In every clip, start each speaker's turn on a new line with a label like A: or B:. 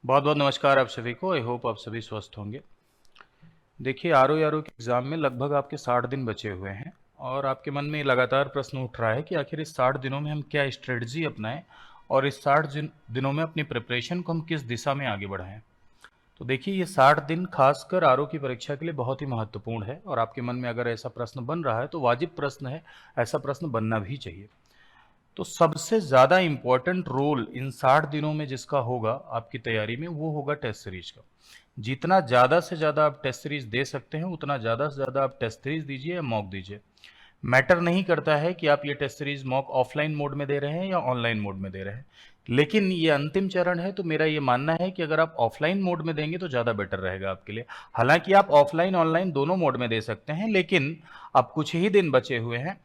A: बहुत बहुत नमस्कार आप सभी को। आई होप आप सभी स्वस्थ होंगे। देखिए आर ओ के एग्ज़ाम में लगभग आपके 60 दिन बचे हुए हैं और आपके मन में लगातार प्रश्न उठ रहा है कि आखिर इस 60 दिनों में हम क्या स्ट्रेटजी अपनाएं और इस 60 दिनों में अपनी प्रिपरेशन को हम किस दिशा में आगे बढ़ाएं। तो देखिए ये 60 दिन खासकर आर ओ की परीक्षा के लिए बहुत ही महत्वपूर्ण है और आपके मन में अगर ऐसा प्रश्न बन रहा है तो वाजिब प्रश्न है, ऐसा प्रश्न बनना भी चाहिए। तो सबसे ज़्यादा इम्पोर्टेंट रोल इन 60 दिनों में जिसका होगा आपकी तैयारी में वो होगा टेस्ट सीरीज का। जितना ज़्यादा से ज़्यादा आप टेस्ट सीरीज दे सकते हैं उतना ज़्यादा से ज़्यादा आप टेस्ट सीरीज दीजिए या मॉक दीजिए। मैटर नहीं करता है कि आप ये test series mock offline mode में दे रहे हैं या ऑनलाइन मोड में दे रहे हैं, लेकिन ये अंतिम चरण है तो मेरा ये मानना है कि अगर आप ऑफलाइन मोड में देंगे तो ज़्यादा बेटर रहेगा आपके लिए। हालांकि आप ऑफलाइन ऑनलाइन दोनों मोड में दे सकते हैं, लेकिन अब कुछ ही दिन बचे हुए हैं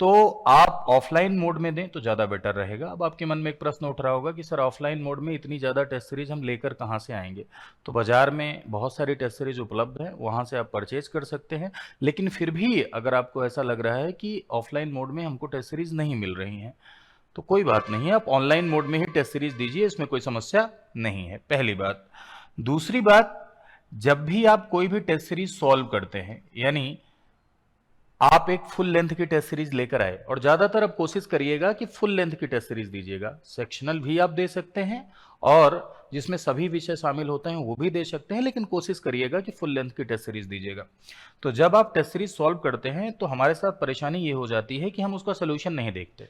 A: तो आप ऑफलाइन मोड में दें तो ज़्यादा बेटर रहेगा। अब आपके मन में एक प्रश्न उठ रहा होगा कि सर ऑफलाइन मोड में इतनी ज़्यादा टेस्ट सीरीज हम लेकर कहाँ से आएंगे। तो बाज़ार में बहुत सारी टेस्ट सीरीज उपलब्ध है, वहाँ से आप परचेज कर सकते हैं। लेकिन फिर भी अगर आपको ऐसा लग रहा है कि ऑफलाइन मोड में हमको टेस्ट सीरीज नहीं मिल रही हैं तो कोई बात नहीं है, आप ऑनलाइन मोड में ही टेस्ट सीरीज दीजिए, इसमें कोई समस्या नहीं है। पहली बात। दूसरी बात, जब भी आप कोई भी टेस्ट सीरीज सॉल्व करते हैं, यानी आप एक फुल लेंथ की टेस्ट सीरीज लेकर आए, और ज्यादातर आप कोशिश करिएगा कि फुल लेंथ की टेस्ट सीरीज दीजिएगा। सेक्शनल भी आप दे सकते हैं और जिसमें सभी विषय शामिल होते हैं वो भी दे सकते हैं, लेकिन कोशिश करिएगा कि फुल लेंथ की टेस्ट सीरीज दीजिएगा। तो जब आप टेस्ट सीरीज सॉल्व करते हैं तो हमारे साथ परेशानी ये हो जाती है कि हम उसका सोल्यूशन नहीं देखते,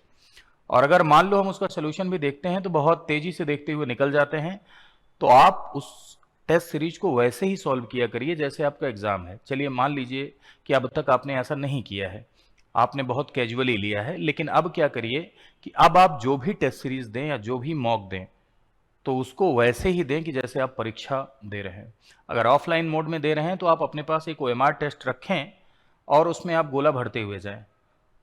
A: और अगर मान लो हम उसका सोल्यूशन भी देखते हैं तो बहुत तेजी से देखते हुए निकल जाते हैं। तो आप उस टेस्ट सीरीज को वैसे ही सॉल्व किया करिए जैसे आपका एग्जाम है। चलिए मान लीजिए कि अब तक आपने ऐसा नहीं किया है, आपने बहुत कैजुअली लिया है, लेकिन अब क्या करिए कि अब आप जो भी टेस्ट सीरीज दें या जो भी मॉक दें तो उसको वैसे ही दें कि जैसे आप परीक्षा दे रहे हैं। अगर ऑफलाइन मोड में दे रहे हैं तो आप अपने पास एक ओएमआर टेस्ट रखें और उसमें आप गोला भरते हुए जाएं,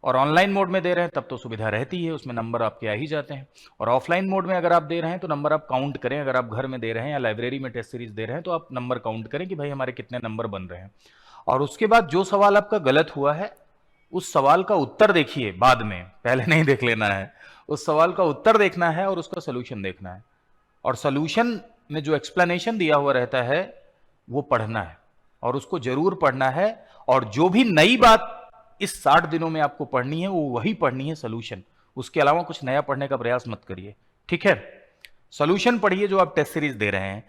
A: और ऑनलाइन मोड में दे रहे हैं तब तो सुविधा रहती है, उसमें नंबर आपके आ ही जाते हैं। और ऑफलाइन मोड में अगर आप दे रहे हैं तो नंबर आप काउंट करें, अगर आप घर में दे रहे हैं या लाइब्रेरी में टेस्ट सीरीज दे रहे हैं तो आप नंबर काउंट करें कि भाई हमारे कितने नंबर बन रहे हैं। और उसके बाद जो सवाल आपका गलत हुआ है उस सवाल का उत्तर देखिए बाद में, पहले नहीं देख लेना है। उस सवाल का उत्तर देखना है और उसका सोल्यूशन देखना है, और सोल्यूशन में जो एक्सप्लेनेशन दिया हुआ रहता है वो पढ़ना है, और उसको जरूर पढ़ना है। और जो भी नई बात इस 60 दिनों में आपको पढ़नी है वो वही पढ़नी है, सोल्यूशन। उसके अलावा कुछ नया पढ़ने का प्रयास मत करिए, ठीक है। सोल्यूशन पढ़िए जो आप टेस्ट सीरीज दे रहे हैं।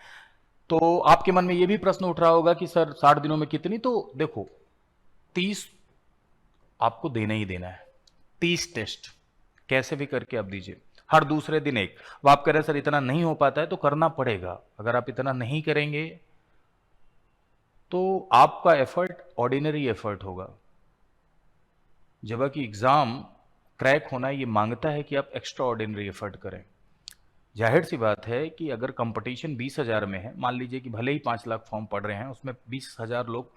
A: तो आपके मन में ये भी प्रश्न उठ रहा होगा कि सर 60 दिनों में कितनी, तो देखो 30 आपको देना ही देना है। 30 टेस्ट कैसे भी करके आप दीजिए, हर दूसरे दिन एक। अब आप कह रहे हैं सर इतना नहीं हो पाता है तो करना पड़ेगा। अगर आप इतना नहीं करेंगे तो आपका एफर्ट ऑर्डिनरी एफर्ट होगा, जबकि एग्जाम क्रैक होना ये मांगता है कि आप एक्स्ट्रा ऑर्डिनरी एफर्ट करें। जाहिर सी बात है कि अगर कंपटीशन 20,000 में है, मान लीजिए कि भले ही 5 लाख फॉर्म पढ़ रहे हैं, उसमें 20,000 लोग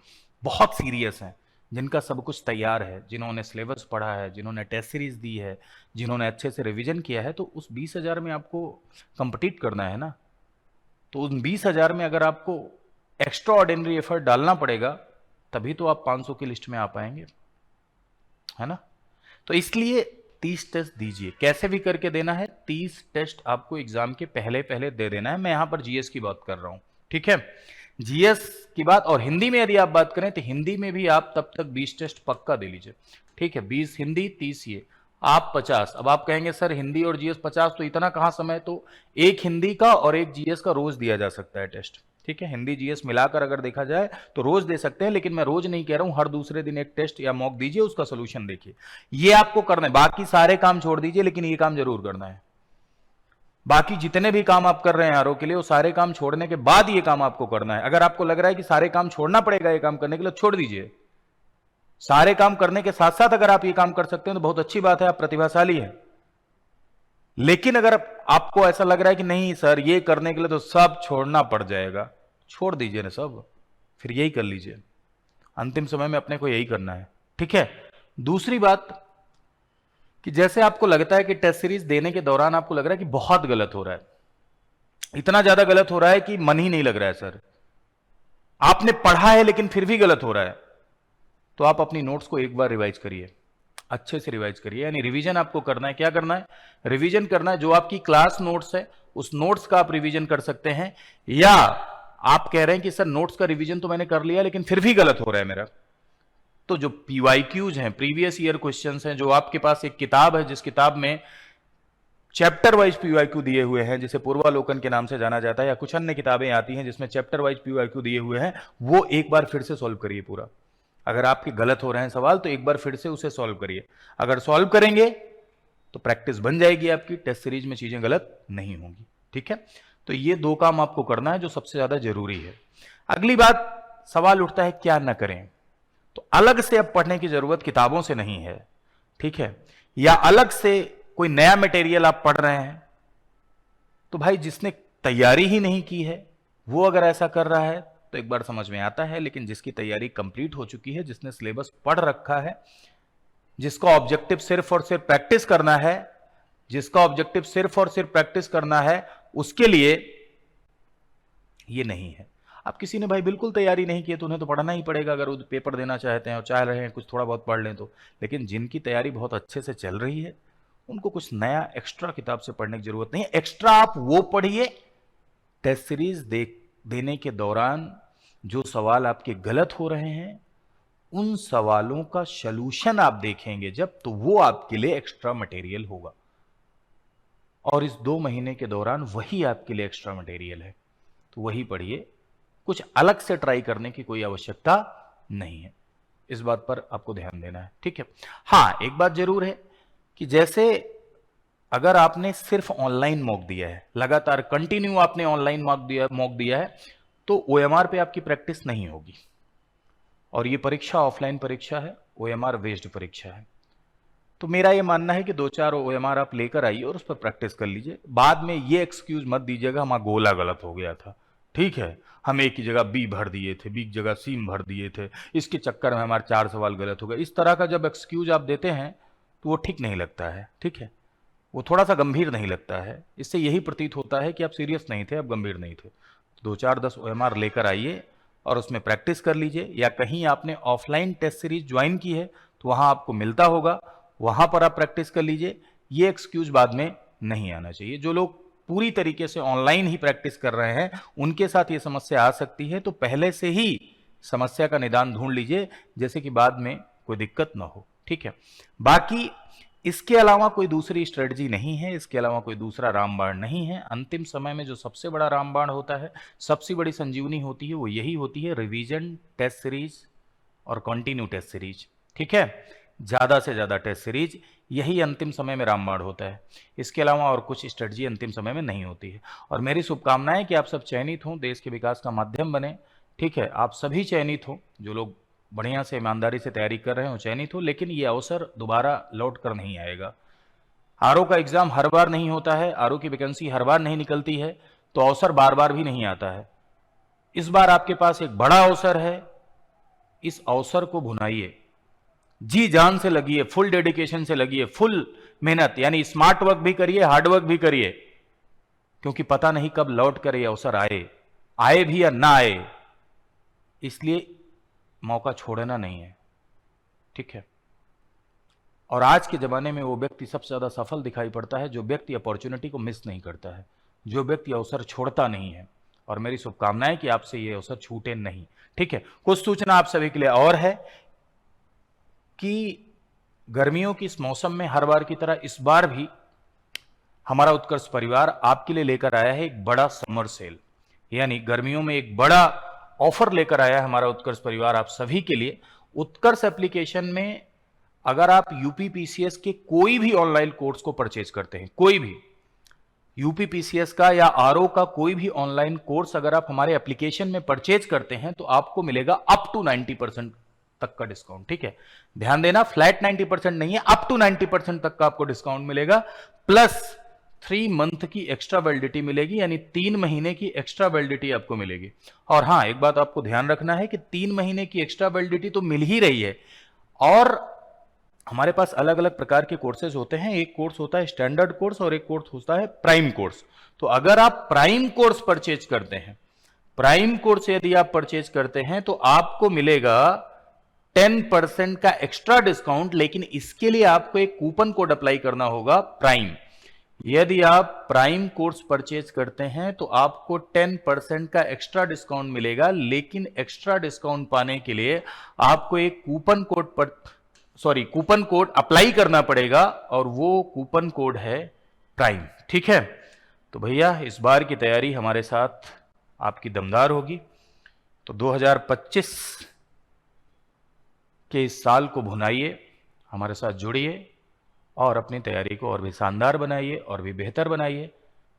A: बहुत सीरियस हैं, जिनका सब कुछ तैयार है, जिन्होंने सिलेबस पढ़ा है, जिन्होंने टेस्ट सीरीज दी है, जिन्होंने अच्छे से रिवीजन किया है, तो उस 20,000 में आपको कंपटीट करना है ना। तो उन 20,000 में अगर आपको एक्स्ट्रा ऑर्डिनरी एफर्ट डालना पड़ेगा तभी तो आप 500 की लिस्ट में आ पाएंगे, है ना। तो इसलिए 30 टेस्ट दीजिए, कैसे भी करके देना है। 30 टेस्ट आपको एग्जाम के पहले पहले दे देना है। मैं यहां पर जीएस की बात कर रहा हूं, ठीक है। जीएस की बात, और हिंदी में यदि आप बात करें तो हिंदी में भी आप तब तक 20 टेस्ट पक्का दे लीजिए, ठीक है। 20 हिंदी, 30 ये, आप 50। अब आप कहेंगे सर हिंदी और जीएस 50 तो इतना कहां समय, तो एक हिंदी का और एक जीएस का रोज दिया जा सकता है टेस्ट, ठीक है। हिंदी जीएस मिलाकर अगर देखा जाए तो रोज दे सकते हैं, लेकिन मैं रोज नहीं कह रहा हूं, हर दूसरे दिन एक टेस्ट या मॉक दीजिए, उसका सोल्यूशन देखिए। ये आपको करना है, बाकी सारे काम छोड़ दीजिए, लेकिन ये काम जरूर करना है। बाकी जितने भी काम आप कर रहे हैं आरओ के लिए, वो सारे काम छोड़ने के बाद ये काम आपको करना है। अगर आपको लग रहा है कि सारे काम छोड़ना पड़ेगा ये काम करने के लिए, छोड़ दीजिए। सारे काम करने के साथ साथ अगर आप ये काम कर सकते हैं तो बहुत अच्छी बात है, आप प्रतिभाशाली हैं। लेकिन अगर आपको ऐसा लग रहा है कि नहीं सर ये करने के लिए तो सब छोड़ना पड़ जाएगा, छोड़ दीजिए ना सब, फिर यही कर लीजिए। अंतिम समय में अपने को यही करना है, ठीक है। दूसरी बात कि जैसे आपको लगता है कि टेस्ट सीरीज देने के दौरान आपको लग रहा है कि बहुत गलत हो रहा है, इतना ज्यादा गलत हो रहा है कि मन ही नहीं लग रहा है सर, आपने पढ़ा है लेकिन फिर भी गलत हो रहा है, तो आप अपनी नोट्स को एक बार रिवाइज करिए। अच्छे से रिवाइज करिए, यानी रिवीजन आपको करना है। क्या करना है? रिवीजन करना है। जो आपकी क्लास नोट्स है उस नोट्स का आप रिवीजन कर सकते हैं, या आप कह रहे हैं कि सर नोट्स का रिवीजन तो मैंने कर लिया लेकिन फिर भी गलत हो रहा है मेरा, तो जो पीवाईक्यूज हैं, प्रीवियस ईयर क्वेश्चंस हैं, जो आपके पास एक किताब है जिस किताब में चैप्टर वाइज पीवाईक्यू दिए हुए हैं, जिसे पूर्वालोकन के नाम से जाना जाता है, या कुछ अन्य किताबें आती हैं जिसमें चैप्टर वाइज पीवाईक्यू दिए हुए हैं, वो एक बार फिर से सॉल्व करिए पूरा। अगर आपके गलत हो रहे हैं सवाल तो एक बार फिर से उसे सॉल्व करिए। अगर सॉल्व करेंगे तो प्रैक्टिस बन जाएगी आपकी, टेस्ट सीरीज में चीजें गलत नहीं होंगी। ठीक है, तो ये दो काम आपको करना है जो सबसे ज्यादा जरूरी है। अगली बात, सवाल उठता है क्या ना करें। तो अलग से अब पढ़ने की जरूरत किताबों से नहीं है, ठीक है, या अलग से कोई नया मटेरियल आप पढ़ रहे हैं, तो भाई जिसने तैयारी ही नहीं की है वो अगर ऐसा कर रहा है तो एक बार समझ में आता है, लेकिन जिसकी तैयारी कंप्लीट हो चुकी है, जिसने सिलेबस पढ़ रखा है, जिसका ऑब्जेक्टिव सिर्फ और सिर्फ प्रैक्टिस करना है, जिसका ऑब्जेक्टिव सिर्फ और सिर्फ प्रैक्टिस करना है, उसके लिए ये नहीं है। अब किसी ने भाई बिल्कुल तैयारी नहीं की तो उन्हें तो पढ़ना ही पड़ेगा, अगर वो पेपर देना चाहते हैं और चाह रहे हैं कुछ थोड़ा बहुत पढ़ लें तो। लेकिन जिनकी तैयारी बहुत अच्छे से चल रही है उनको कुछ नया एक्स्ट्रा किताब से पढ़ने की जरूरत नहीं है। एक्स्ट्रा आप वो पढ़िए, टेस्ट सीरीज देने के दौरान जो सवाल आपके गलत हो रहे हैं उन सवालों का सलूशन आप देखेंगे जब, तो वो आपके लिए एक्स्ट्रा मटेरियल होगा। और इस 2 महीने के दौरान वही आपके लिए एक्स्ट्रा मटेरियल है, तो वही पढ़िए। कुछ अलग से ट्राई करने की कोई आवश्यकता नहीं है, इस बात पर आपको ध्यान देना है। ठीक है, हाँ एक बात जरूर है कि जैसे अगर आपने सिर्फ ऑनलाइन मॉक दिया है, लगातार कंटिन्यू आपने ऑनलाइन मॉक दिया है, तो ओएमआर पे आपकी प्रैक्टिस नहीं होगी। और ये परीक्षा ऑफलाइन परीक्षा है, ओएमआर बेस्ड परीक्षा है। तो मेरा ये मानना है कि 2-4 ओएमआर आप लेकर आइए और उस पर प्रैक्टिस कर लीजिए। बाद में ये एक्सक्यूज मत दीजिएगा हमारा गोला गलत हो गया था, ठीक है, हम एक की जगह बी भर दिए थे, बी की जगह सी भर दिए थे, इसके चक्कर में हमारे 4 सवाल गलत हो गए। इस तरह का जब एक्सक्यूज आप देते हैं तो वो ठीक नहीं लगता है, ठीक है, वो थोड़ा सा गंभीर नहीं लगता है। इससे यही प्रतीत होता है कि आप सीरियस नहीं थे, आप गंभीर नहीं थे। 2-4-10 ओएमआर लेकर आइए और उसमें प्रैक्टिस कर लीजिए, या कहीं आपने ऑफलाइन टेस्ट सीरीज ज्वाइन की है तो वहां आपको मिलता होगा, वहां पर आप प्रैक्टिस कर लीजिए। ये एक्सक्यूज बाद में नहीं आना चाहिए। जो लोग पूरी तरीके से ऑनलाइन ही प्रैक्टिस कर रहे हैं उनके साथ ये समस्या आ सकती है, तो पहले से ही समस्या का निदान ढूंढ लीजिए, जैसे कि बाद में कोई दिक्कत ना हो। ठीक है, बाकी इसके अलावा कोई दूसरी स्ट्रेटजी नहीं है, इसके अलावा कोई दूसरा रामबाण नहीं है। अंतिम समय में जो सबसे बड़ा रामबाण होता है, सबसे बड़ी संजीवनी होती है, वो यही होती है रिवीजन, टेस्ट सीरीज और कंटिन्यू टेस्ट सीरीज। ठीक है, ज्यादा से ज्यादा टेस्ट सीरीज, यही अंतिम समय में रामबाण होता है। इसके अलावा और कुछ स्ट्रेटजी अंतिम समय में नहीं होती है। और मेरी शुभकामनाएं कि आप सब चयनित हों, देश के विकास का माध्यम बने। ठीक है, आप सभी चयनित हो, जो लोग बढ़िया से ईमानदारी से तैयारी कर रहे हो चयनित हो, लेकिन ये अवसर दोबारा लौट कर नहीं आएगा। आरओ का एग्जाम हर बार नहीं होता है, आरओ की वैकेंसी हर बार नहीं निकलती है, तो अवसर बार बार भी नहीं आता है। इस बार आपके पास एक बड़ा अवसर है, इस अवसर को भुनाइए, जी जान से लगिए, फुल डेडिकेशन से लगिए, फुल मेहनत, यानी स्मार्ट वर्क भी करिए, हार्ड वर्क भी करिए, क्योंकि पता नहीं कब लौट कर ये अवसर आए भी या ना आए, इसलिए मौका छोड़ना नहीं है। ठीक है, और आज के जमाने में वो व्यक्ति सबसे ज्यादा सफल दिखाई पड़ता है जो व्यक्ति अपॉर्चुनिटी को मिस नहीं करता है, जो व्यक्ति अवसर छोड़ता नहीं है। और मेरी शुभकामनाएं कि आपसे ये अवसर छूटे नहीं। ठीक है, कुछ सूचना आप सभी के लिए और है कि गर्मियों की इस मौसम में हर बार की तरह इस बार भी हमारा उत्कर्ष परिवार आपके लिए लेकर आया है एक बड़ा समर सेल, यानी गर्मियों में एक बड़ा ऑफर लेकर आया है हमारा उत्कर्ष परिवार आप सभी के लिए। उत्कर्ष एप्लीकेशन में अगर आप यूपीपीसीएस के कोई भी ऑनलाइन कोर्स को परचेज करते हैं, कोई भी यूपीपीसीएस का या आरओ का कोई भी ऑनलाइन कोर्स अगर आप हमारे एप्लीकेशन में परचेज करते हैं तो आपको मिलेगा अप टू 90% तक का डिस्काउंट। ठीक है, ध्यान देना, फ्लैट 90% नहीं है, अप टू 90% तक का आपको डिस्काउंट मिलेगा, प्लस 3 मंथ की एक्स्ट्रा वैलिडिटी मिलेगी, यानी 3 महीने की एक्स्ट्रा वैलिडिटी आपको मिलेगी। और हाँ, एक बात आपको ध्यान रखना है कि 3 महीने की एक्स्ट्रा वैलिडिटी तो मिल ही रही है, और हमारे पास अलग अलग प्रकार के कोर्सेज होते हैं। एक कोर्स होता है स्टैंडर्ड कोर्स और एक कोर्स होता है प्राइम कोर्स। तो अगर आप प्राइम कोर्स परचेज करते हैं, प्राइम कोर्स यदि आप परचेज करते हैं तो आपको मिलेगा 10% का एक्स्ट्रा डिस्काउंट, लेकिन इसके लिए आपको एक कूपन कोड अप्लाई करना होगा, प्राइम। यदि आप प्राइम कोर्स परचेज करते हैं तो आपको 10% का एक्स्ट्रा डिस्काउंट मिलेगा, लेकिन एक्स्ट्रा डिस्काउंट पाने के लिए आपको एक कूपन कोड अप्लाई करना पड़ेगा, और वो कूपन कोड है प्राइम। ठीक है, तो भैया इस बार की तैयारी हमारे साथ आपकी दमदार होगी। तो 2025 के इस साल को भुनाइए, हमारे साथ जुड़िए और अपनी तैयारी को और भी शानदार बनाइए और भी बेहतर बनाइए।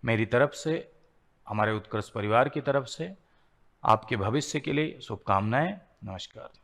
A: मेरी तरफ से, हमारे उत्कर्ष परिवार की तरफ से आपके भविष्य के लिए शुभकामनाएं। नमस्कार।